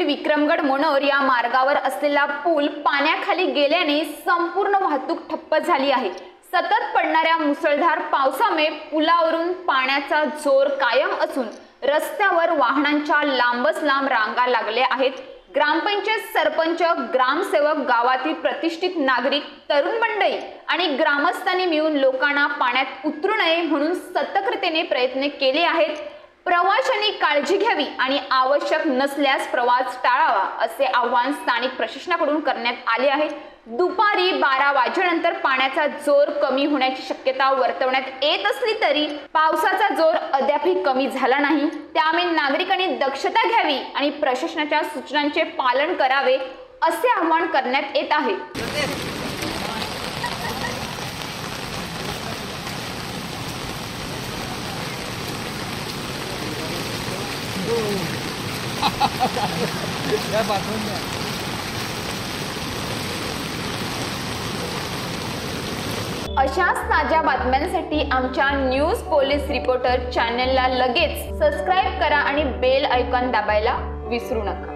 तालुक्यातील विक्रमगड मनोर या मार्गावर असलेला पूल पाण्याखाली गेल्याने संपूर्ण वाहतूक ठप्प झाली आहे। सतत पडणाऱ्या मुसळधार पावसामुळे पुलावरून पाण्याचा जोर कायम असून रस्त्यावर वाहनांच्या लांबच लांब रांगा लागल्या आहेत। ग्रामपंचायत सरपंच, ग्रामसेवक, गावातील प्रतिष्ठित नागरिक, तरुण मंडळी आणि ग्रामस्थांनी मिळून लोकांना पाण्यात उतरू नये म्हणून सतर्कतेने प्रयत्न केले आहेत। प्रवाशांनी काळजी घ्यावी आणि आवश्यक नसल्यास प्रवास टाळावा असे आवाहन स्थानिक प्रशासनाकडून करण्यात आले आहे। दुपारी 12 वाजेनंतर पाण्याचा जोर कमी होण्याची शक्यता वर्तवण्यात येत असली तरी पावसाचा जोर अद्यापही कमी झाला नाही। त्यामुळे नागरिकांनी दक्षता घ्यावी आणि प्रशासनाच्या सूचनांचे पालन करावे असे आवाहन करण्यात येत आहे। अशाच ताज्या बातम्यांसाठी आमच्या न्यूज पोलीस रिपोर्टर चॅनलला लगेच सबस्क्राइब करा आणि बेल आयकॉन दाबायला विसरू नका।